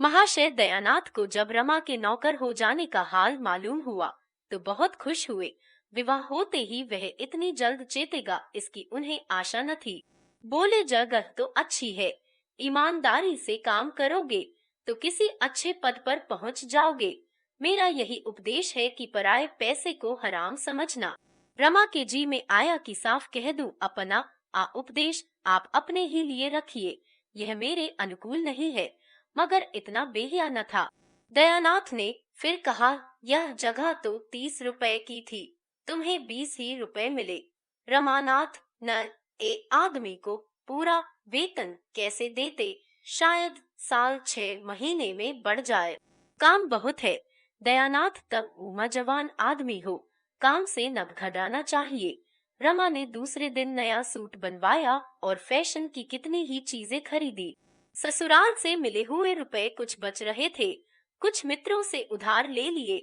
महाशय दयानाथ को जब रमा के नौकर हो जाने का हाल मालूम हुआ तो बहुत खुश हुए। विवाह होते ही वह इतनी जल्द चेतेगा इसकी उन्हें आशा न थी। बोले, जगह तो अच्छी है, ईमानदारी से काम करोगे तो किसी अच्छे पद पर पहुंच जाओगे। मेरा यही उपदेश है कि पराये पैसे को हराम समझना। रमा के जी में आया कि साफ कह दूं, अपना उपदेश आप अपने ही लिए रखिए, यह मेरे अनुकूल नहीं है। मगर इतना बेहिया न था। दयानाथ ने फिर कहा, यह जगह तो 30 रुपए की थी, तुम्हें 20 ही रुपए मिले। रमानाथ न आदमी को पूरा वेतन कैसे देते, शायद साल 6 महीने में बढ़ जाए। काम बहुत है। दयानाथ तब उमा जवान आदमी हो, काम से न घटाना चाहिए। रमा ने दूसरे दिन नया सूट बनवाया और फैशन की कितनी ही चीजें खरीदी। ससुराल से मिले हुए रुपए कुछ बच रहे थे, कुछ मित्रों से उधार ले लिए।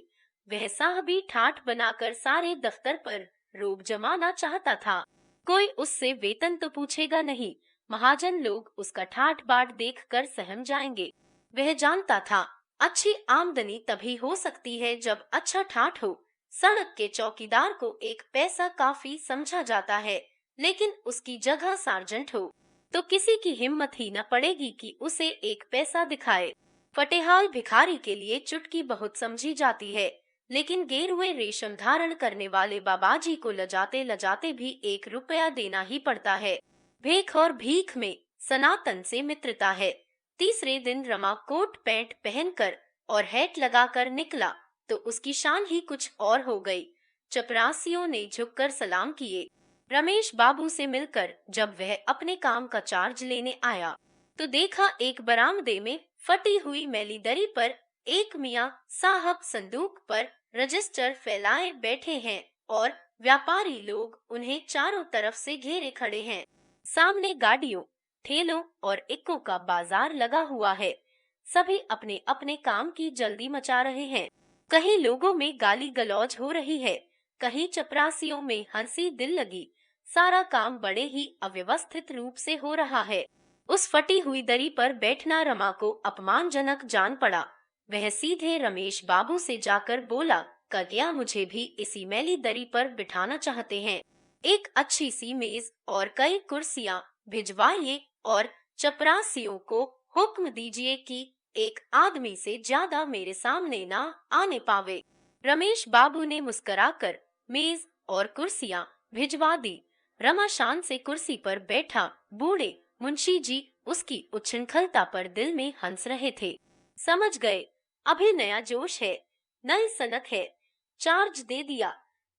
वह साहबी ठाठ बनाकर सारे दफ्तर पर रोब जमाना चाहता था। कोई उससे वेतन तो पूछेगा नहीं, महाजन लोग उसका ठाठ बाट देख कर सहम जाएंगे। वह जानता था अच्छी आमदनी तभी हो सकती है जब अच्छा ठाठ हो। सड़क के चौकीदार को एक पैसा काफी समझा जाता है, लेकिन उसकी जगह सार्जेंट हो तो किसी की हिम्मत ही न पड़ेगी कि उसे एक पैसा दिखाए। फटेहाल भिखारी के लिए चुटकी बहुत समझी जाती है, लेकिन गेरुए रेशम धारण करने वाले बाबाजी को लजाते लजाते भी 1 रुपया देना ही पड़ता है। भेख और भीख में सनातन से मित्रता है। तीसरे दिन रमा कोट पैंट पहनकर और हैट लगाकर निकला तो उसकी शान ही कुछ और हो गई। चपरासियों ने झुककर सलाम किए। रमेश बाबू से मिलकर जब वह अपने काम का चार्ज लेने आया तो देखा एक बरामदे में फटी हुई मैली दरी पर एक मियाँ साहब संदूक पर रजिस्टर फैलाए बैठे हैं और व्यापारी लोग उन्हें चारों तरफ से घेरे खड़े हैं। सामने गाड़ियों, ठेलों और इक्कों का बाजार लगा हुआ है। सभी अपने अपने काम की जल्दी मचा रहे हैं। कहीं लोगों में गाली गलौज हो रही है, कहीं चपरासियों में हंसी दिल लगी। सारा काम बड़े ही अव्यवस्थित रूप से हो रहा है। उस फटी हुई दरी पर बैठना रमा को अपमानजनक जान पड़ा। वह सीधे रमेश बाबू से जाकर बोला, क्या मुझे भी इसी मैली दरी पर बिठाना चाहते हैं? एक अच्छी सी मेज और कई कुर्सियां भिजवाइए और चपरासियों को हुक्म दीजिए कि एक आदमी से ज्यादा मेरे सामने ना आने पावे। रमेश बाबू ने मुस्कुराकर मेज और कुर्सियां भिजवा दी। रमा शान से कुर्सी पर बैठा। बूढ़े मुंशी जी उसकी उच्छृंखलता पर दिल में हंस रहे थे। समझ गए, अभी नया जोश है, नई सनक है। चार्ज दे दिया।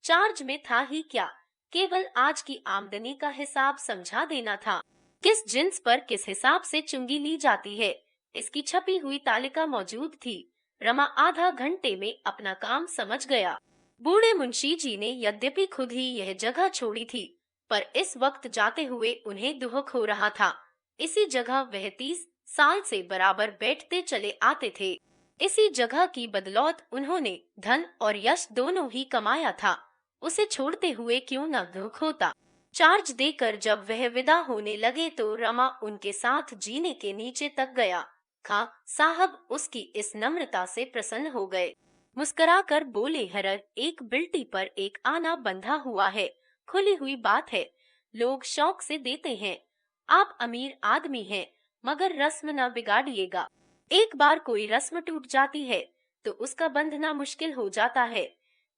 चार्ज में था ही क्या, केवल आज की आमदनी का हिसाब समझा देना था। किस जिन्स पर किस हिसाब से चुंगी ली जाती है, इसकी छपी हुई तालिका मौजूद थी। रमा आधा घंटे में अपना काम समझ गया। बूढ़े मुंशी जी ने यद्यपि खुद ही यह जगह छोड़ी थी, पर इस वक्त जाते हुए उन्हें दुख हो रहा था। इसी जगह वह 30 साल से बराबर बैठते चले आते थे। इसी जगह की बदौलत उन्होंने धन और यश दोनों ही कमाया था। उसे छोड़ते हुए क्यों न दुख होता। चार्ज देकर जब वह विदा होने लगे तो रमा उनके साथ जीने के नीचे तक गया। खां साहब उसकी इस नम्रता से प्रसन्न हो गए। मुस्कुराकर बोले, हरर, एक बिल्टी पर एक आना बंधा हुआ है, खुली हुई बात है, लोग शौक से देते हैं। आप अमीर आदमी हैं, मगर रस्म न बिगाड़िएगा। एक बार कोई रस्म टूट जाती है तो उसका बंधना मुश्किल हो जाता है।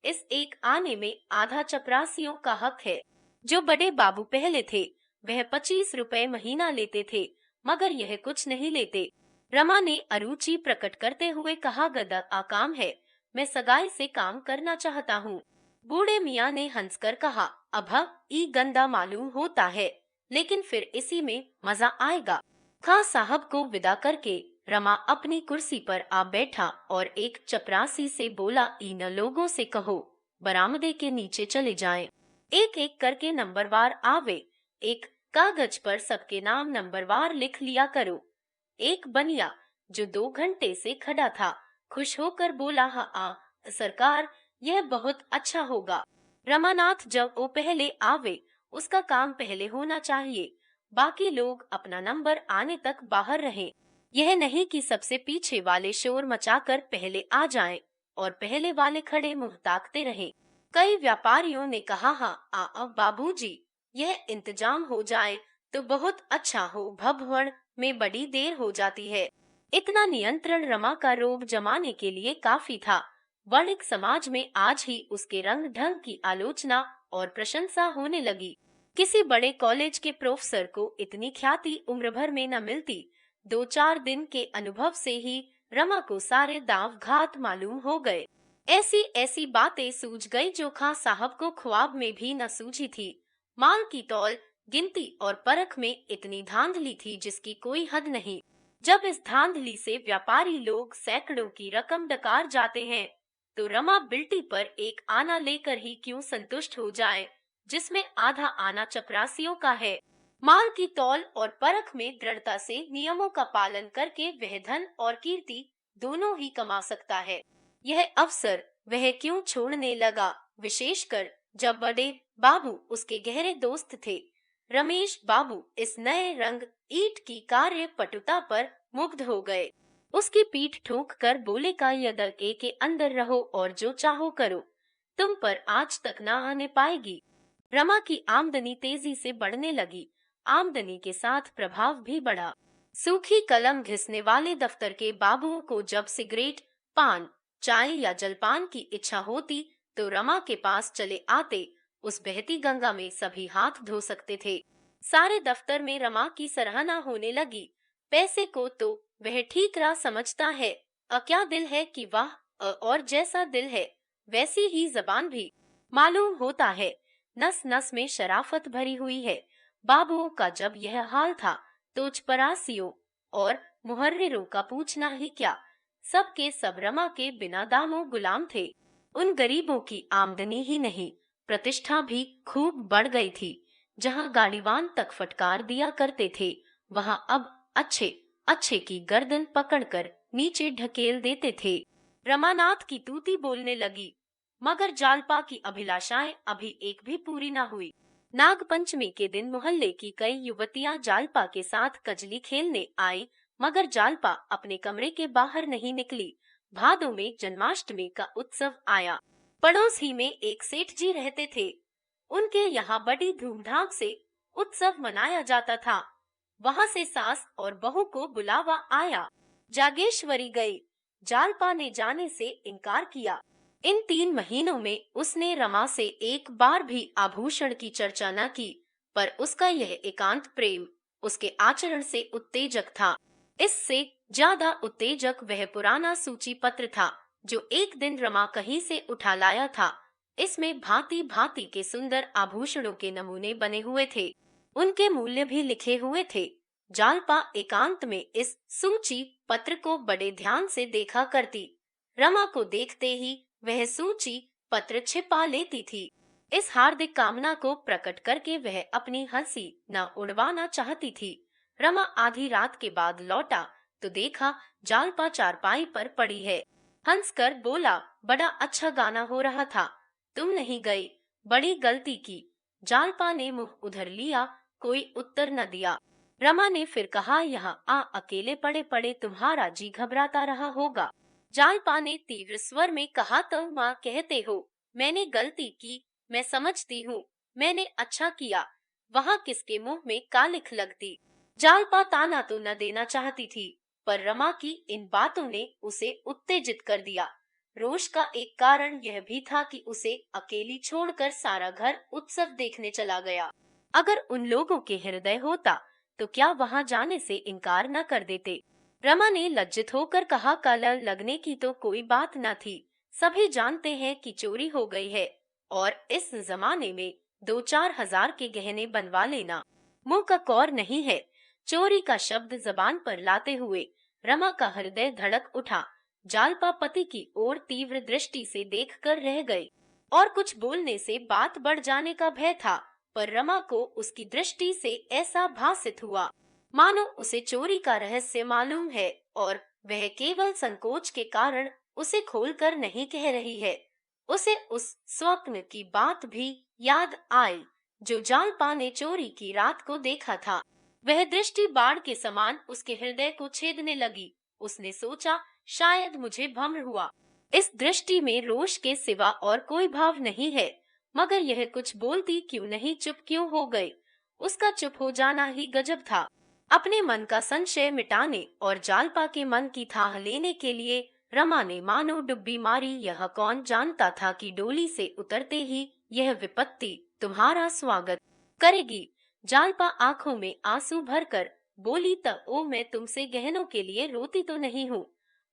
इस एक आने में आधा चपरासियों का हक है। जो बड़े बाबू पहले थे वह 25 रुपए महीना लेते थे, मगर यह कुछ नहीं लेते। रमा ने अरुचि प्रकट करते हुए कहा, गदा काम है, मैं सगाई से काम करना चाहता हूँ। बूढ़े मियाँ ने हंसकर कहा, अभा ई गंदा मालूम होता है, लेकिन फिर इसी में मजा आएगा। खां साहब को विदा करके रमा अपनी कुर्सी पर आ बैठा और एक चपरासी से बोला, इन लोगों से कहो बरामदे के नीचे चले जाएं। एक एक करके नंबरवार आवे। एक कागज पर सबके नाम नंबरवार लिख लिया करो। एक बनिया जो 2 घंटे से खड़ा था खुश होकर बोला, हाँ सरकार, यह बहुत अच्छा होगा। रमानाथ जब वो पहले आवे उसका काम पहले होना चाहिए, बाकी लोग अपना नंबर आने तक बाहर रहे। यह नहीं कि सबसे पीछे वाले शोर मचाकर पहले आ जाएं और पहले वाले खड़े मुंह ताकते रहें। कई व्यापारियों ने कहा, हाँ अब बाबूजी, यह इंतजाम हो जाए तो बहुत अच्छा हो, भभवड़ में बड़ी देर हो जाती है। इतना नियंत्रण रमा का रोब जमाने के लिए काफी था। वणिक समाज में आज ही उसके रंग ढंग की आलोचना और प्रशंसा होने लगी। किसी बड़े कॉलेज के प्रोफेसर को इतनी ख्याति उम्र भर में न मिलती। 2-4 दिन के अनुभव से ही रमा को सारे दांव घात मालूम हो गए। ऐसी ऐसी बातें सूझ गई जो खां साहब को ख्वाब में भी न सूझी थी। माल की तौल, गिनती और परख में इतनी धांधली थी जिसकी कोई हद नहीं। जब इस धांधली से व्यापारी लोग सैकड़ों की रकम डकार जाते हैं, तो रमा बिल्टी पर एक आना लेकर ही क्यों संतुष्ट हो जाए, जिसमें आधा आना चपरासियों का है। माल की तौल और परख में दृढ़ता से नियमों का पालन करके वह धन और कीर्ति दोनों ही कमा सकता है। यह अवसर वह क्यों छोड़ने लगा, विशेषकर जब बड़े बाबू उसके गहरे दोस्त थे। रमेश बाबू इस नए रंग ईट की कार्य पटुता पर मुग्ध हो गए। उसकी पीठ ठोक कर बोले, का यदके के अंदर रहो और जो चाहो करो, तुम पर आज तक ना आने पाएगी। रमा की आमदनी तेजी से बढ़ने लगी। आमदनी के साथ प्रभाव भी बढ़ा। सूखी कलम घिसने वाले दफ्तर के बाबुओं को जब सिगरेट, पान, चाय या जलपान की इच्छा होती तो रमा के पास चले आते। उस बहती गंगा में सभी हाथ धो सकते थे। सारे दफ्तर में रमा की सराहना होने लगी। पैसे को तो वह ठीक राह समझता है। क्या दिल है कि वाह, और जैसा दिल है वैसी ही जबान भी। मालूम होता है नस नस में शराफत भरी हुई है। बाबुओं का जब यह हाल था तो चपरासियों और मुहर्रिरों का पूछना ही क्या। सबके सब रमा के बिना दामों गुलाम थे। उन गरीबों की आमदनी ही नहीं, प्रतिष्ठा भी खूब बढ़ गई थी। जहाँ गाड़ीवान तक फटकार दिया करते थे, वहाँ अब अच्छे अच्छे की गर्दन पकड़कर नीचे ढकेल देते थे। रमानाथ की तूती बोलने लगी, मगर जालपा की अभिलाषाएं अभी एक भी पूरी न हुई। नागपंचमी के दिन मोहल्ले की कई युवतियां जालपा के साथ कजली खेलने आई, मगर जालपा अपने कमरे के बाहर नहीं निकली। भादों में जन्माष्टमी का उत्सव आया। पड़ोस ही में एक सेठ जी रहते थे। उनके यहाँ बड़ी धूमधाम से उत्सव मनाया जाता था। वहाँ से सास और बहू को बुलावा आया। जागेश्वरी गई। जालपा ने जाने से इनकार किया। इन 3 महीनों में उसने रमा से एक बार भी आभूषण की चर्चा न की, पर उसका यह एकांत प्रेम उसके आचरण से उत्तेजक था। इससे ज्यादा उत्तेजक वह पुराना सूची पत्र था जो एक दिन रमा कहीं से उठा लाया था। इसमें भांति भांति के सुंदर आभूषणों के नमूने बने हुए थे। उनके मूल्य भी लिखे हुए थे। जालपा एकांत में इस सूची पत्र को बड़े ध्यान से देखा करती। रमा को देखते ही वह सूची पत्र छिपा लेती थी। इस हार्दिक कामना को प्रकट करके वह अपनी हंसी न उड़वाना चाहती थी। रमा आधी रात के बाद लौटा तो देखा जालपा चारपाई पर पड़ी है। हंसकर बोला, बड़ा अच्छा गाना हो रहा था, तुम नहीं गई, बड़ी गलती की। जालपा ने मुंह उधर लिया, कोई उत्तर न दिया। रमा ने फिर कहा, यहाँ अकेले पड़े पड़े तुम्हारा जी घबराता रहा होगा। जालपा ने तीव्र स्वर में कहा, तो माँ कहते हो मैंने गलती की, मैं समझती हूँ मैंने अच्छा किया। वहाँ किसके मुंह में कालिख लगती। जालपा ताना तो न देना चाहती थी, पर रमा की इन बातों ने उसे उत्तेजित कर दिया। रोष का एक कारण यह भी था कि उसे अकेली छोड़कर सारा घर उत्सव देखने चला गया। अगर उन लोगों के हृदय होता तो क्या वहाँ जाने से इनकार न कर देते। रमा ने लज्जित होकर कहा, कलह लगने की तो कोई बात न थी। सभी जानते हैं कि चोरी हो गई है, और इस जमाने में 2-4 हजार के गहने बनवा लेना मुंह का कौर नहीं है। चोरी का शब्द जबान पर लाते हुए रमा का हृदय धड़क उठा। जालपा पति की ओर तीव्र दृष्टि से देखकर रह गई, और कुछ बोलने से बात बढ़ जाने का भय था, पर रमा को उसकी दृष्टि से ऐसा भासित हुआ मानो उसे चोरी का रहस्य मालूम है, और वह केवल संकोच के कारण उसे खोलकर नहीं कह रही है। उसे उस स्वप्न की बात भी याद आई जो जालपा ने चोरी की रात को देखा था। वह दृष्टि बाण के समान उसके हृदय को छेदने लगी। उसने सोचा, शायद मुझे भ्रम हुआ। इस दृष्टि में रोष के सिवा और कोई भाव नहीं है, मगर यह कुछ बोलती क्यों नहीं, चुप क्यों हो गई? उसका चुप हो जाना ही गजब था। अपने मन का संशय मिटाने और जालपा के मन की थाह लेने के लिए रमा ने मानो डुब्बी मारी। यह कौन जानता था कि डोली से उतरते ही यह विपत्ति तुम्हारा स्वागत करेगी। जालपा आंखों में आंसू भरकर बोली, तब ओ मैं तुमसे गहनों के लिए रोती तो नहीं हूँ।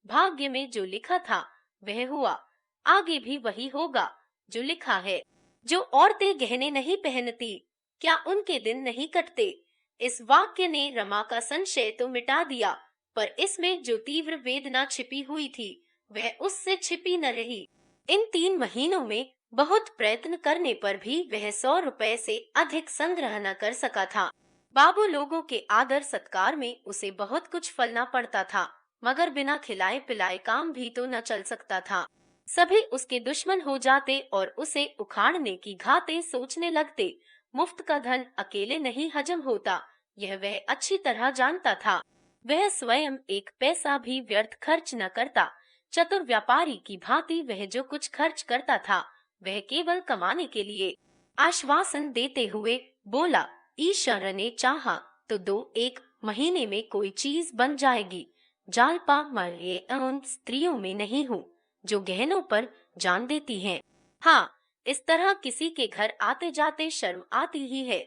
भाग्य में जो लिखा था वह हुआ, आगे भी वही होगा जो लिखा है। जो औरतें गहने नहीं पहनती, क्या उनके दिन नहीं कटते? इस वाक्य ने रमा का संशय तो मिटा दिया, पर इसमें जो तीव्र वेदना छिपी हुई थी वह उससे छिपी न रही। इन 3 महीनों में बहुत प्रयत्न करने पर भी वह 100 रुपए से अधिक संग्रह न कर सका था। बाबू लोगों के आदर सत्कार में उसे बहुत कुछ फलना पड़ता था, मगर बिना खिलाए पिलाए काम भी तो न चल सकता था। सभी उसके दुश्मन हो जाते और उसे उखाड़ने की घातें सोचने लगते। मुफ्त का धन अकेले नहीं हजम होता, यह वह अच्छी तरह जानता था। वह स्वयं एक पैसा भी व्यर्थ खर्च न करता। चतुर व्यापारी की भांति वह जो कुछ खर्च करता था वह केवल कमाने के लिए। आश्वासन देते हुए बोला, ईश्वर ने चाहा तो 2-1 महीने में कोई चीज बन जाएगी। जालपा मैं उन स्त्रियों में नहीं हूँ जो गहनों पर जान देती हैं। हाँ, इस तरह किसी के घर आते जाते शर्म आती ही है।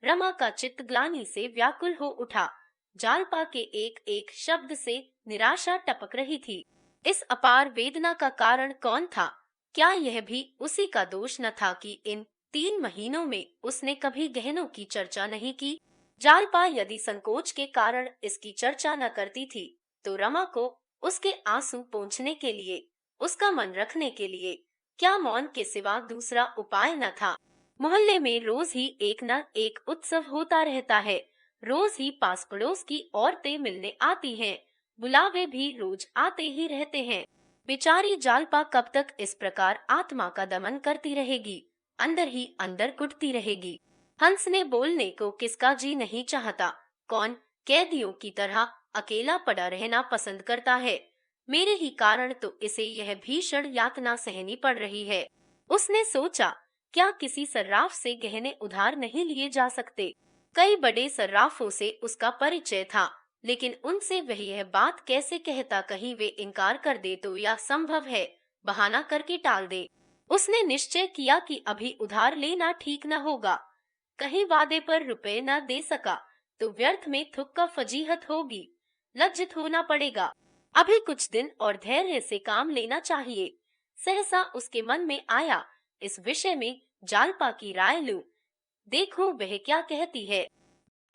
रमा का चित्त ग्लानि से व्याकुल हो उठा। जालपा के एक एक शब्द से निराशा टपक रही थी। इस अपार वेदना का कारण कौन था? क्या यह भी उसी का दोष न था कि इन 3 महीनों में उसने कभी गहनों की चर्चा नहीं की? जालपा यदि संकोच के कारण इसकी चर्चा न करती थी, तो रमा को उसके आंसू पोंछने के लिए, उसका मन रखने के लिए क्या मौन के सिवा दूसरा उपाय न था? मोहल्ले में रोज ही एक न एक उत्सव होता रहता है। रोज ही पास पड़ोस की औरतें मिलने आती हैं। बुलावे भी रोज आते ही रहते हैं। बेचारी जालपा कब तक इस प्रकार आत्मा का दमन करती रहेगी, अंदर ही अंदर कुटती रहेगी। हंस ने बोलने को किसका जी नहीं चाहता। कौन कैदियों की तरह अकेला पड़ा रहना पसंद करता है? मेरे ही कारण तो इसे यह भीषण यातना सहनी पड़ रही है। उसने सोचा, क्या किसी सर्राफ से गहने उधार नहीं लिए जा सकते? कई बड़े सर्राफों से उसका परिचय था, लेकिन उनसे वह यह बात कैसे कहता? कहीं वे इनकार कर दे तो? या संभव है बहाना करके टाल दे? उसने निश्चय किया कि अभी उधार लेना ठीक न होगा। कहीं वादे पर रुपए न दे सका तो व्यर्थ में थुक्का फजीहत होगी, लज्जित होना पड़ेगा। अभी कुछ दिन और धैर्य से काम लेना चाहिए। सहसा उसके मन में आया, इस विषय में जालपा की राय लूं, देखूं वह क्या कहती है।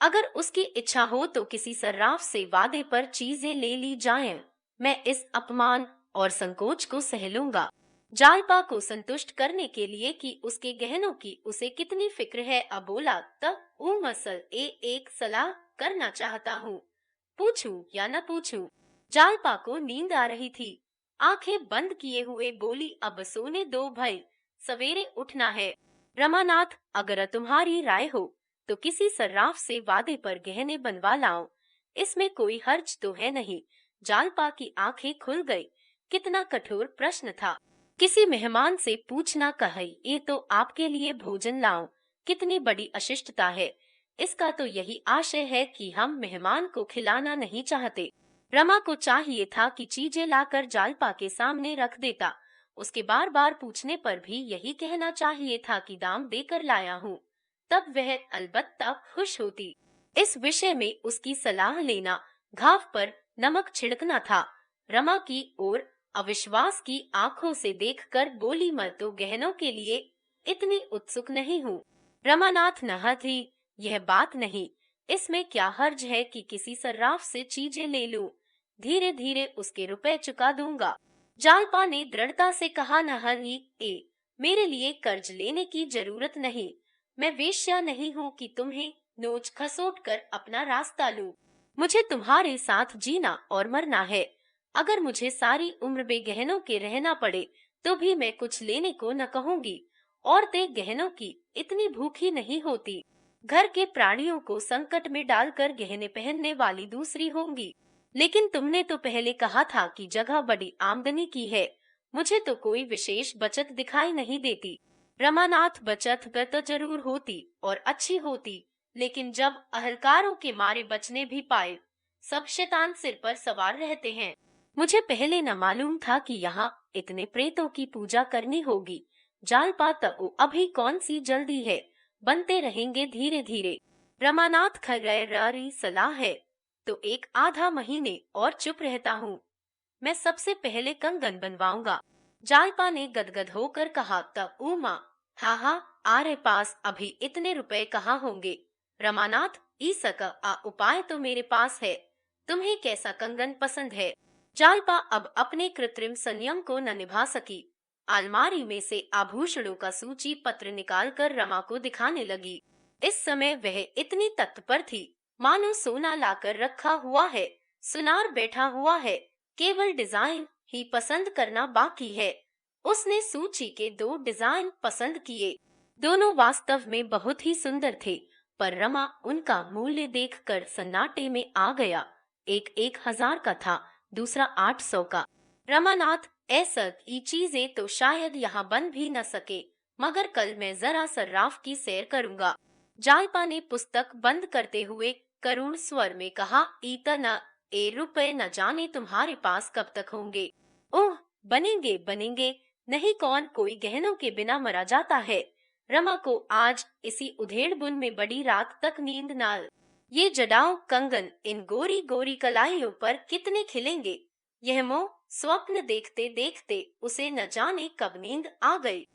अगर उसकी इच्छा हो तो किसी सर्राफ से वादे पर चीजें ले ली जाएं। मैं इस अपमान और संकोच को सह लूंगा। जालपा को संतुष्ट करने के लिए कि उसके गहनों की उसे कितनी फिक्र है, अब बोला, तब मसल एक सलाह करना चाहता हूँ, पूछूं या न पूछूं? जालपा को नींद आ रही थी। आंखें बंद किए हुए बोली, अब सोने दो भाई, सवेरे उठना है। रमानाथ, अगर तुम्हारी राय हो तो किसी सर्राफ से वादे पर गहने बनवा लाओ, इसमें कोई हर्ज तो है नहीं। जालपा की आंखें खुल गई। कितना कठोर प्रश्न था। किसी मेहमान से पूछना कहे, ये तो आपके लिए भोजन लाऊं, कितनी बड़ी अशिष्टता है। इसका तो यही आशय है कि हम मेहमान को खिलाना नहीं चाहते। रमा को चाहिए था कि चीजें लाकर जालपा के सामने रख देता। उसके बार बार पूछने पर भी यही कहना चाहिए था कि दाम देकर लाया हूँ, तब वह अलबत्ता खुश होती। इस विषय में उसकी सलाह लेना घाव पर नमक छिड़कना था। रमा की ओर अविश्वास की आंखों से देखकर बोली, मैं तो गहनों के लिए इतनी उत्सुक नहीं हूँ। रमानाथ नहा थी, यह बात नहीं, इसमें क्या हर्ज है कि किसी सर्राफ से चीजें ले लूं, धीरे धीरे उसके रुपए चुका दूंगा। जालपा ने दृढ़ता से कहा, नहीं, मेरे लिए कर्ज लेने की जरूरत नहीं। मैं वेश्या नहीं हूँ कि तुम्हें नोच खसोट कर अपना रास्ता लूं। मुझे तुम्हारे साथ जीना और मरना है। अगर मुझे सारी उम्र बेगहनों के रहना पड़े तो भी मैं कुछ लेने को न कहूंगी। औरतें गहनों की इतनी भूखी नहीं होती। घर के प्राणियों को संकट में डालकर गहने पहनने वाली दूसरी होंगी। लेकिन तुमने तो पहले कहा था कि जगह बड़ी आमदनी की है। मुझे तो कोई विशेष बचत दिखाई नहीं देती। रमानाथ, बचत तो जरूर होती और अच्छी होती, लेकिन जब अहलकारों के मारे बचने भी पाए, सब शैतान सिर पर सवार रहते हैं। मुझे पहले न मालूम था कि यहाँ इतने प्रेतों की पूजा करनी होगी। जालपा, तो अभी कौन सी जल्दी है, बनते रहेंगे धीरे धीरे। रमानाथ, खैर सलाह है तो एक आधा महीने और चुप रहता हूँ। मैं सबसे पहले कंगन बनवाऊंगा। जालपा ने गदगद होकर कहा। तब उमा, हाँ, आरे पास अभी इतने रुपए कहाँ होंगे। रमानाथ, ईसक उपाय तो मेरे पास है। तुम्हें कैसा कंगन पसंद है? जालपा अब अपने कृत्रिम संयम को न निभा सकी। अलमारी में से आभूषणों का सूची पत्र निकालकर रमा को दिखाने लगी। इस समय वह इतनी तत्पर थी मानो सोना लाकर रखा हुआ है, सुनार बैठा हुआ है, केवल डिजाइन ही पसंद करना बाकी है। उसने सूची के 2 डिजाइन पसंद किए। दोनों वास्तव में बहुत ही सुंदर थे, पर रमा उनका मूल्य देखकर सन्नाटे में आ गया। एक 1,000 का था, दूसरा 800 का। रमानाथ, ऐसा ये चीजें तो शायद यहाँ बन भी न सके, मगर कल मैं जरा सर्राफ की सैर करूंगा। जालपा ने पुस्तक बंद करते हुए करुण स्वर में कहा। इतना रुपए न जाने तुम्हारे पास कब तक होंगे। ओह, बनेंगे बनेंगे, नहीं कौन कोई गहनों के बिना मरा जाता है। रमा को आज इसी उधेड़-बुन में बड़ी रात तक नींद न आई। ये जड़ाऊ कंगन इन गोरी गोरी कलाइयों पर कितने खिलेंगे। यह मोह स्वप्न देखते देखते उसे न जाने कब नींद आ गई।